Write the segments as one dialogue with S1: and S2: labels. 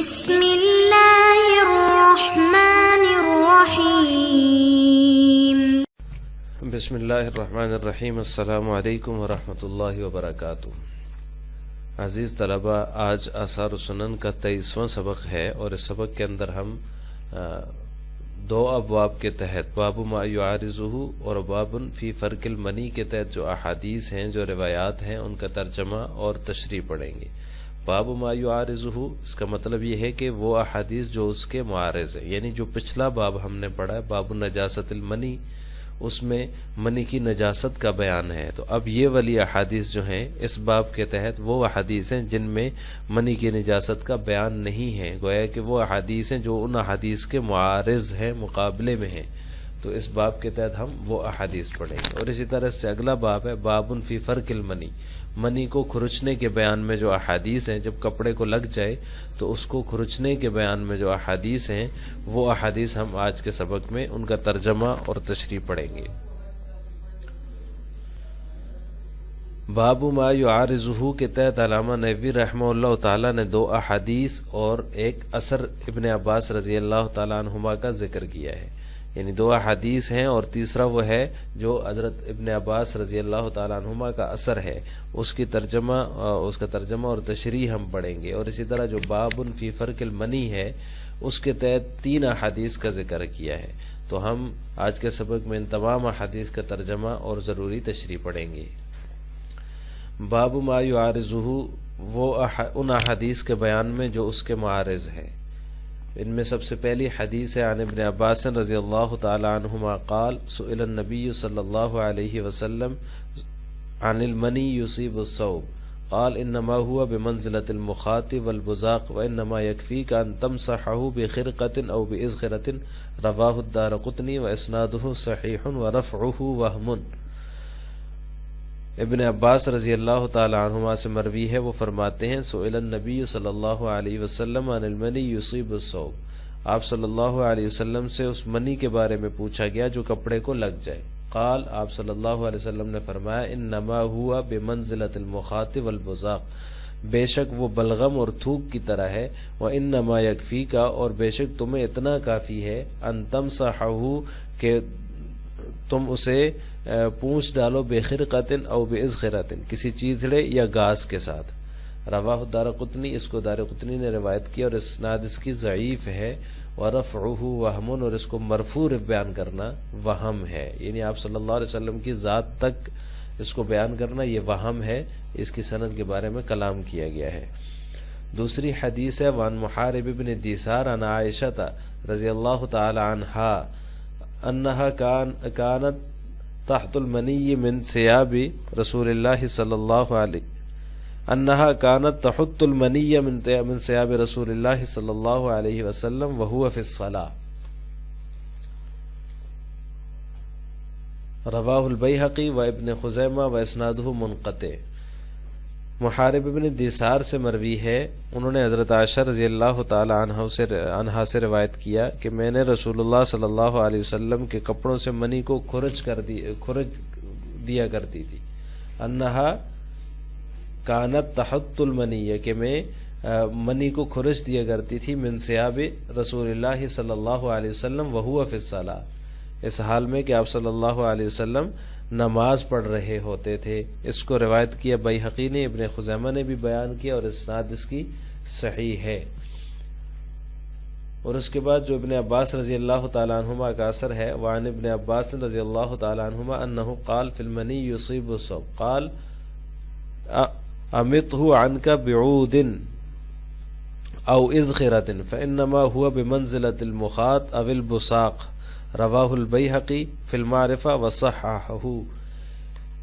S1: بسم اللہ الرحمن الرحیم۔
S2: بسم اللہ الرحمن الرحیم۔ السلام علیکم ورحمۃ اللہ وبرکاتہ۔ عزیز طلبہ، آج آثار السنن کا 23واں سبق ہے، اور اس سبق کے اندر ہم دو ابواب کے تحت باب ما یعارضہ اور باب فی فرق المنی کے تحت جو احادیث ہیں، جو روایات ہیں، ان کا ترجمہ اور تشریح پڑھیں گے۔ باب ما یعارضہ، اس کا مطلب یہ ہے کہ وہ احادیث جو اس کے معارض ہیں، یعنی جو پچھلا باب ہم نے پڑھا ہے باب نجاست المنی، اس میں منی کی نجاست کا بیان ہے، تو اب یہ والی احادیث جو ہیں اس باب کے تحت وہ احادیث ہیں جن میں منی کی نجاست کا بیان نہیں ہے، گویا کہ وہ احادیث ہیں جو ان احادیث کے معارض ہیں، مقابلے میں ہیں، تو اس باب کے تحت ہم وہ احادیث پڑھیں گے۔ اور اسی طرح سے اگلا باب ہے باب فی فرق المنی، منی کو کھرچنے کے بیان میں جو احادیث ہیں، جب کپڑے کو لگ جائے تو اس کو کھرچنے کے بیان میں جو احادیث ہیں، وہ احادیث ہم آج کے سبق میں ان کا ترجمہ اور تشریح پڑھیں گے۔ باب ما یعارضہ کے تحت علامہ نووی رحمہ اللہ تعالی نے دو احادیث اور ایک اثر ابن عباس رضی اللہ تعالی عنہما کا ذکر کیا ہے، یعنی دو احادیث ہیں اور تیسرا وہ ہے جو حضرت ابن عباس رضی اللہ تعالی عنہما کا اثر ہے، اس کا ترجمہ اور تشریح ہم پڑھیں گے۔ اور اسی طرح جو باب فی فرق المنی ہے، اس کے تحت 3 احادیث کا ذکر کیا ہے، تو ہم آج کے سبق میں ان تمام احادیث کا ترجمہ اور ضروری تشریح پڑھیں گے۔ باب ما یعارضہ، وہ ان احادیث کے بیان میں جو اس کے معارض ہیں۔ ان میں سب سے پہلی حدیث ہے عن ابن عباس رضی اللہ تعالی عنہما قال سئل النبی صلی اللہ علیہ وسلم عن المنی یصیب الثوب قال انما هو بمنزلة المخاط والبزاق وانما يكفيك ان تمسحه بخرقة او بإزخرة، رواه الدارقطنی واسناده صحیح ورفعه وهم۔ ابن عباس رضی اللہ تعالی عنہما سے مروی ہے، وہ فرماتے ہیں سئل النبی صلی اللہ علیہ وسلم عن المنی یصیب الثوب، آپ صلی اللہ علیہ وسلم سے اس منی کے بارے میں پوچھا گیا جو کپڑے کو لگ جائے۔ قال، آپ صلی اللہ علیہ وسلم نے فرمایا انما ہوا بمنزلۃ المخاط والبزاق، بے شک وہ بلغم اور تھوک کی طرح ہے، وانما یکفیک، اور بے شک تمہیں اتنا کافی ہے، ان تمسحہ، کہ تم اسے پونچھ ڈالو، بخرقۃ او بإزخرۃ، کسی چیتڑے یا گاز کے ساتھ۔ رواہ الدارقطنی، اس کو دارقطنی نے روایت کیا اور اسناد اس کی ضعیف ہے، ورفعہ وہم، اور اس کو مرفوع بیان کرنا وہم ہے، یعنی آپ صلی اللہ علیہ وسلم کی ذات تک اس کو بیان کرنا یہ وہم ہے، اس کی سند کے بارے میں کلام کیا گیا ہے۔ دوسری حدیث ہے وعن محارب بن دیسار عن عائشہ رضی اللہ تعالی عنہا انہا کانت تحت المنی من ثیاب رسول اللہ صلی اللہ علیہ انہا کانت تحت المنی من ثیاب رسول اللہ صلی اللہ علیہ وسلم وہو فی الصلاۃ، رواہ البیہقی و ابن خزیمہ و اسنادہ منقطع۔ محارب ابن دیسار سے مروی ہے، انہوں نے حضرت عائشہ رضی اللہ تعالی عنہا سے روایت کیا کہ میں نے رسول اللہ صلی اللہ علیہ وسلم کے کپڑوں سے منی کو کھرچ دیا کرتی تھی۔ انہا کانت تحت المنی، کہ میں منی کو کھرچ دیا کرتی تھی، من ثیاب رسول اللہ صلی اللہ علیہ وسلم وہو فی الصلاۃ، اس حال میں کہ آپ صلی اللہ علیہ وسلم نماز پڑھ رہے ہوتے تھے۔ اس کو روایت کیا بیہقی نے، ابن خزیمہ نے بھی بیان کیا، اور اسناد اس کی صحیح ہے۔ اور اس کے بعد جو ابن عباس رضی اللہ تعالی عنہما کا اثر ہے، وعن ابن عباس رضی اللہ تعالی عنہما انہ قال فی المنی یصیب الثوب قال امطہ عنک بعود او اذخرۃ فانما هو بمنزلۃ المخاط او البصاق، رواہ البیہقی فی المعرفہ وصححہ۔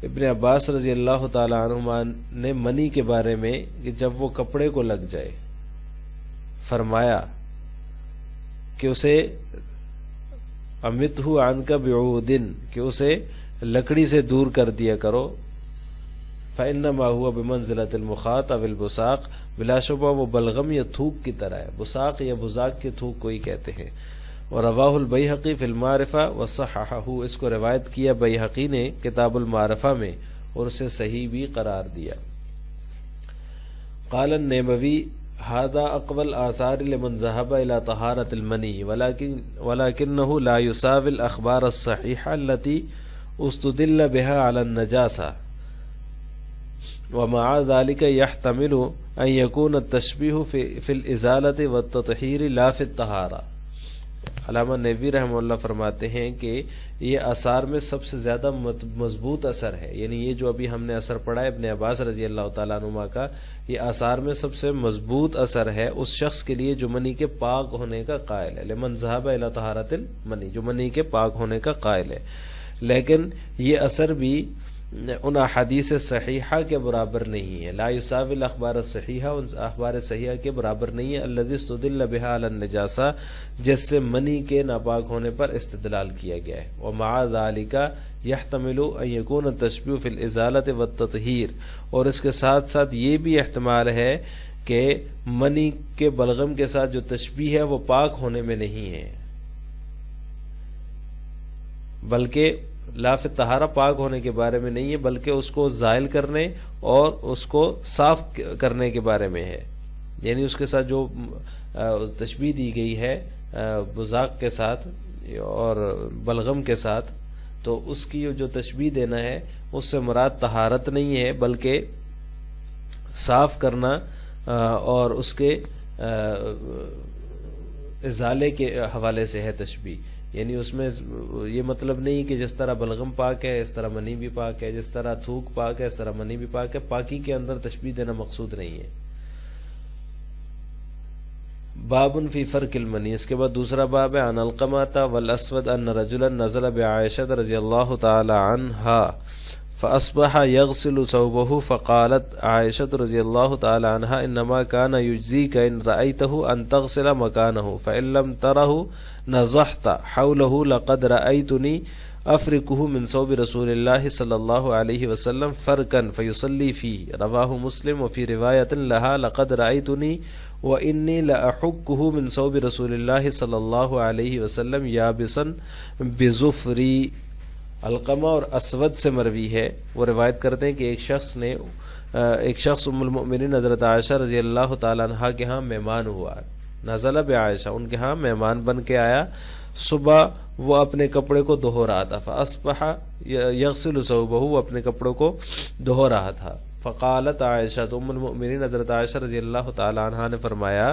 S2: ابن عباس رضی اللہ تعالی عنہما نے منی کے بارے میں کہ جب وہ کپڑے کو لگ جائے فرمایا کہ اسے امتہ عنک بعود، کہ اسے لکڑی سے دور کر دیا کرو، فإنما هو بمنزلۃ المخاط او البصاق، بلا شبہ وہ بلغم یا تھوک کی طرح ہے، بصاق یا بزاق کے تھوک کو ہی کہتے ہیں۔ اور رواہ البیہقی فی المعرفہ وصححہ، اس کو روایت کیا بیہقی نے کتاب المعرفہ میں اور اسے صحیح بھی قرار دیا۔ قال النیموی هذا اقوى الآثار لمن ذهب الى طهارة المني ولكنه لا يساوي الاخبار الصحيحة التي استدل بها على النجاسة ومع ذلك يحتمل ان يكون التشبيه في الازالة والتطهير لا في الطهارة۔ علامہ نبوی رحمہ اللہ فرماتے ہیں کہ یہ آثار میں سب سے زیادہ مضبوط اثر ہے، یعنی یہ جو ابھی ہم نے اثر پڑھا ہے ابن عباس رضی اللہ تعالیٰ عنہما کا، یہ آثار میں سب سے مضبوط اثر ہے اس شخص کے لیے جو منی کے پاک ہونے کا قائل ہے، لمن ذهب الى طہارۃ المنی، جو منی کے پاک ہونے کا قائل ہے۔ لیکن یہ اثر بھی ان احادیث صحیحہ کے برابر نہیں ہے، لا یساوی الاخبار الصحیحہ، ان اخبار صحیحہ کے برابر نہیں ہے، الذی استدل بها علی النجاسہ، جس سے منی کے ناپاک ہونے پر استدلال کیا گیا ہے۔ ومع ذلک یحتمل ان یکون التشبیہ فی الازالۃ والتطہیر، اور اس کے ساتھ ساتھ یہ بھی احتمال ہے کہ منی کے بلغم کے ساتھ جو تشبیہ ہے وہ پاک ہونے میں نہیں ہے، بلکہ لا فی الطہارہ پاک ہونے کے بارے میں نہیں ہے، بلکہ اس کو زائل کرنے اور اس کو صاف کرنے کے بارے میں ہے، یعنی اس کے ساتھ جو تشبیہ دی گئی ہے بزاق کے ساتھ اور بلغم کے ساتھ، تو اس کی جو تشبیہ دینا ہے اس سے مراد طہارت نہیں ہے بلکہ صاف کرنا اور اس کے ازالے کے حوالے سے ہے تشبیہ، یعنی اس میں یہ مطلب نہیں کہ جس طرح بلغم پاک ہے اس طرح منی بھی پاک ہے، جس طرح تھوک پاک ہے اس طرح منی بھی پاک ہے، پاکی کے اندر تشبیہ دینا مقصود نہیں ہے۔ باب فی فرق المنی، اس کے بعد دوسرا باب ہے عن علقمۃ والاسود ان رجلا نزل بعائشہ رضی اللہ تعالی عنہا فاصبح يغسل ثوبه فقالت عائشة رضی اللہ تعالی عنہا انما كان يجزيك ان رأيته ان تغسل مكانه فإن لم تره نضحت حوله لقد رأيتني افركه من ثوب رسول الله صلی اللہ علیہ وسلم فرقا فيصلي فيه، رواہ مسلم۔ وفي رواية لها لقد رأيتني وإني لأحكه من ثوب رسول الله صلی اللہ علیہ وسلم يابسا بظفري۔ علقمہ اور اسود سے مروی ہے، وہ روایت کرتے ہیں کہ ایک شخص ام المؤمنین حضرت عائشہ رضی اللہ تعالی عنہا کے ہاں مہمان ہوا، نزل بعائشہ، ان کے ہاں مہمان بن کے آیا، صبح وہ اپنے کپڑے کو دھو رہا تھا، فاصبح یغسل ثوبہ، وہ اپنے کپڑوں کو دھو رہا تھا، فقالت عائشہ، تو ام المؤمنین حضرت عائشہ رضی اللہ تعالی عنہا نے فرمایا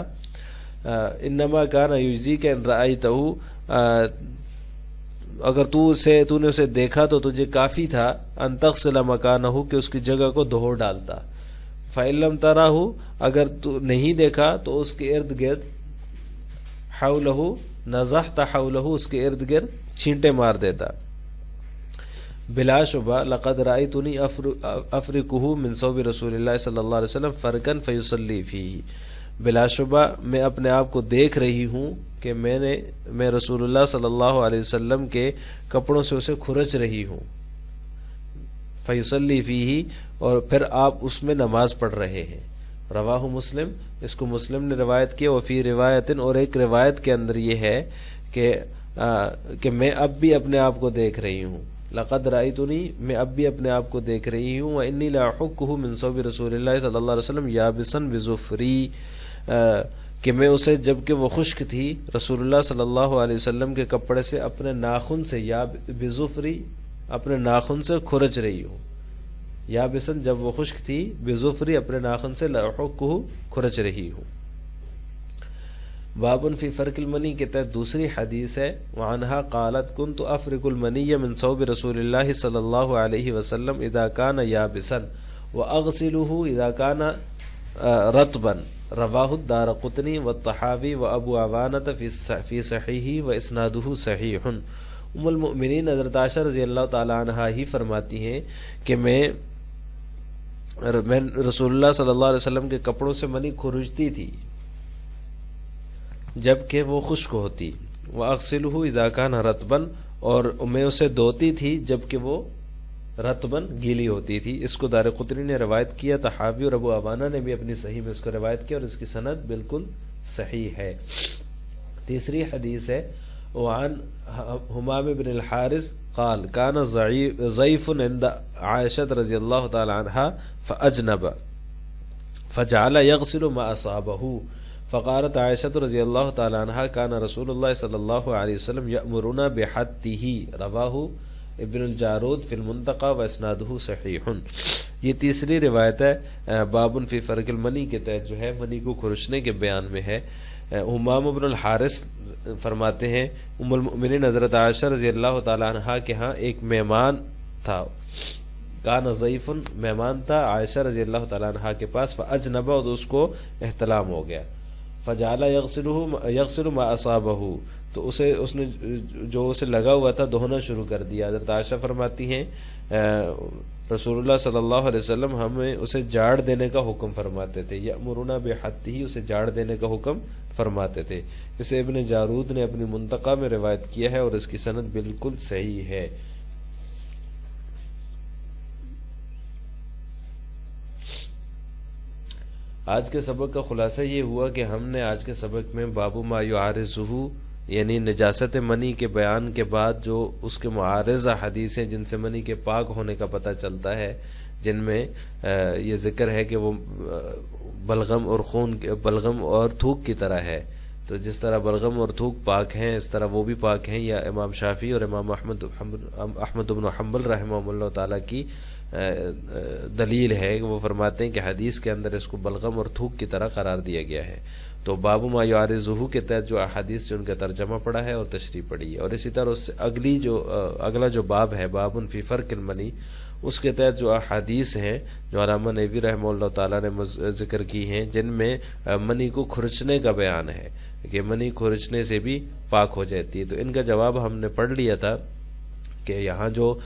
S2: انما کان یجزیک ان رأیتہ، اگر تو نے اسے دیکھا تو تجھے کافی تھا ان تغسل مکانہ، کہ اس کی جگہ کو دھو ڈالتا، فإن لم ترہ، اگر تو نہیں دیکھا تو اس کے ارد گرد حولہ نضحت حولہ، اس کے ارد گرد چھینٹے مار دیتا۔ بلا شبہ لقد رأیتنی افرکہ من ثوب رسول اللہ صلی اللہ علیہ وسلم فرقا فیصلی فیہ، بلا شبہ میں اپنے آپ کو دیکھ رہی ہوں کہ میں رسول اللہ صلی اللہ علیہ وسلم کے کپڑوں سے اسے کھرچ رہی ہوں، فیصلی فیہ، اور پھر آپ اس میں نماز پڑھ رہے ہیں۔ رواہ مسلم، اس کو مسلم نے روایت کیا۔ وفی روایت، اور ایک روایت کے اندر یہ ہے کہ میں اب بھی اپنے آپ کو دیکھ رہی ہوں، لقد رأیتنی، میں اب بھی اپنے آپ کو دیکھ رہی ہوں، وانی لاحکہ من ثوب رسول اللہ صلی اللہ علیہ وسلم یابسا بظفری، کہ میں اسے جبکہ وہ خشک تھی رسول اللہ صلی اللہ علیہ وسلم کے کپڑے سے اپنے ناخن سے، یا بظفری، اپنے ناخن سے کھرچ رہی ہوں، یابسا جب وہ خشک تھی، بظفری اپنے ناخن سے، لاحکہ کھرچ رہی ہوں۔ باب فی فرق المنی کے تحت دوسری حدیث ہے، وعنہا قالت کنت افرق المنی من ثوب رسول اللہ صلی اللہ علیہ وسلم اذا کان یابسا واغسلہ اذا کان رطبا، رواہ الدارقطنی والطحاوی وابو عوانۃ فی صحیحہ واسنادہ صحیح۔ ام المؤمنین حضرت عائشہ رضی اللہ تعالی عنہا ہی فرماتی ہیں کہ میں رسول اللہ صلی اللہ علیہ وسلم کے کپڑوں سے منی کھرچتی تھی جبکہ وہ خشک ہوتی، وَأَغْسِلُهُ إِذَا كَانَ رَطْبًا، اور میں اسے دھوتی تھی جبکہ وہ رطباً گیلی ہوتی تھی۔ اس کو دارقطنی نے روایت کیا، طحاوی اور ابو عوانہ نے بھی اپنی صحیح میں اس کو روایت کیا، اور اس کی سند بالکل صحیح ہے۔ تیسری حدیث ہے، وعن حمام بن الحارث قال كان ضيف عند عائشة رضی اللہ تعالی عنہا فجعل يغسل ما أصابه فقالت عائشة رضی اللہ تعالی عنہ كان رسول اللہ صلی اللہ علیہ وسلم يأمرنا بحته رواہ ابن الجارود فی المنتقى واسنادہ صحیح۔ یہ تیسری روایت ہے باب فی فرق المنی کے تحت جو ہے منی کو کھرچنے کے بیان میں ہے۔ امام ابن الحارث فرماتے ہیں ام المؤمنین حضرت عائشہ رضی اللہ تعالی عنہا کے ہاں ایک مہمان تھا، کان ضیف مہمان تھا عائشہ رضی اللہ تعالی عنہا کے پاس، فاجنب اور اس کو احتلام ہو گیا، فجعل یغسل ما اصابہ تو اس نے جو اسے لگا ہوا تھا دھونا شروع کر دیا۔ حضرت عائشہ فرماتی ہیں رسول اللہ صلی اللہ علیہ وسلم ہمیں اسے جاڑ دینے کا حکم فرماتے تھے، یأمرنا بحتہ اسے جاڑ دینے کا حکم فرماتے تھے۔ اسے ابن جارود نے اپنی منتقى میں روایت کیا ہے اور اس کی سند بالکل صحیح ہے۔ آج کے سبق کا خلاصہ یہ ہوا کہ ہم نے آج کے سبق میں باب ما یعارضہ یعنی نجاست منی کے بیان کے بعد جو اس کے معارض حدیث ہیں جن سے منی کے پاک ہونے کا پتہ چلتا ہے، جن میں یہ ذکر ہے کہ وہ بلغم اور تھوک کی طرح ہے، تو جس طرح بلغم اور تھوک پاک ہیں اس طرح وہ بھی پاک ہیں، یا امام شافعی اور امام احمد بن حنبل رحمہ اللہ تعالیٰ کی دلیل ہے کہ وہ فرماتے ہیں کہ حدیث کے اندر اس کو بلغم اور تھوک کی طرح قرار دیا گیا ہے۔ تو باب ما یعارضہ کے تحت جو احادیث سے ان کا ترجمہ پڑا ہے اور تشریح پڑی ہے، اور اسی طرح اس سے اگلا جو باب ہے باب فی فرق المنی، اس کے تحت جو احادیث ہیں جو علامہ نووی رحمہ اللہ تعالیٰ نے ذکر کی ہیں جن میں منی کو کھرچنے کا بیان ہے کہ منی کھرچنے سے بھی پاک ہو جاتی ہے، تو ان کا جواب ہم نے پڑھ لیا تھا کہ یہاں جو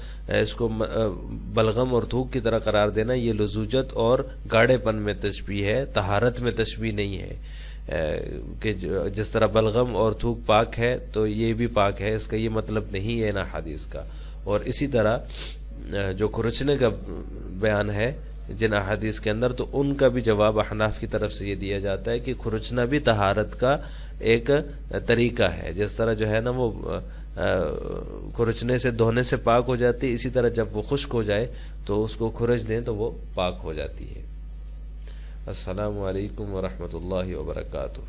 S2: اس کو بلغم اور تھوک کی طرح قرار دینا یہ لزوجت اور گاڑے پن میں تشبیہ ہے، طہارت میں تشبیہ نہیں ہے، کہ جس طرح بلغم اور تھوک پاک ہے تو یہ بھی پاک ہے، اس کا یہ مطلب نہیں ہے ان حدیث کا۔ اور اسی طرح جو کھرچنے کا بیان ہے جن احادیث کے اندر، تو ان کا بھی جواب احناف کی طرف سے یہ دیا جاتا ہے کہ کھرچنا بھی طہارت کا ایک طریقہ ہے، جس طرح جو ہے نا وہ کھرچنے سے دھونے سے پاک ہو جاتی ہے، اسی طرح جب وہ خشک ہو جائے تو اس کو کھرچ دیں تو وہ پاک ہو جاتی ہے۔ السلام علیکم ورحمۃ اللہ وبرکاتہ۔